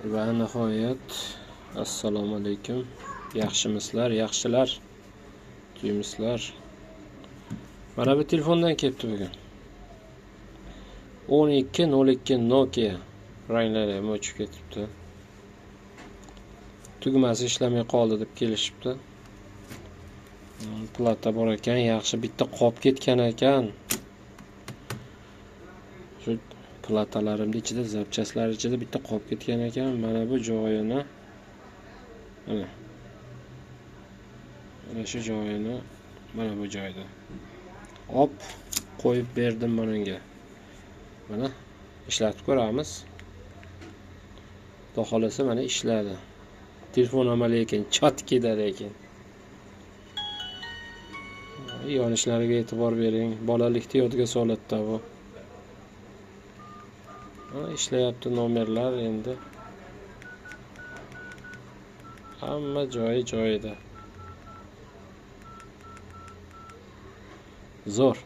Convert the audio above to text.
Va nihoyat, assalomu alaykum. Yaxshimisizlar, yaxshilar. Tuymisizlar. Mana bu telefondan kelibdi bugun. 1202 Nokia ranglari ham o'chib ketibdi. Tugmasi ishlamay qoldi deb kelishibdi. Plata bor ekan, yaxshi bitta qolib ketgan ekan. Shu platalarimning ichida, zapchastlar ichida bitta qolib ketgan ekan. Mana bu joyini, mana shu joyini, mana bu joyda qo'yib berdim bunga. Mana ishlatib ko'ramiz. Xudo xolasa mana ishladi. Telefon ham lekin chotkida lekin. Yonishlariga e'tibor bering. Bolalikda yodga soladi bu. Ishlayapti nomerlar endi. Hamma joyida. Zo'r.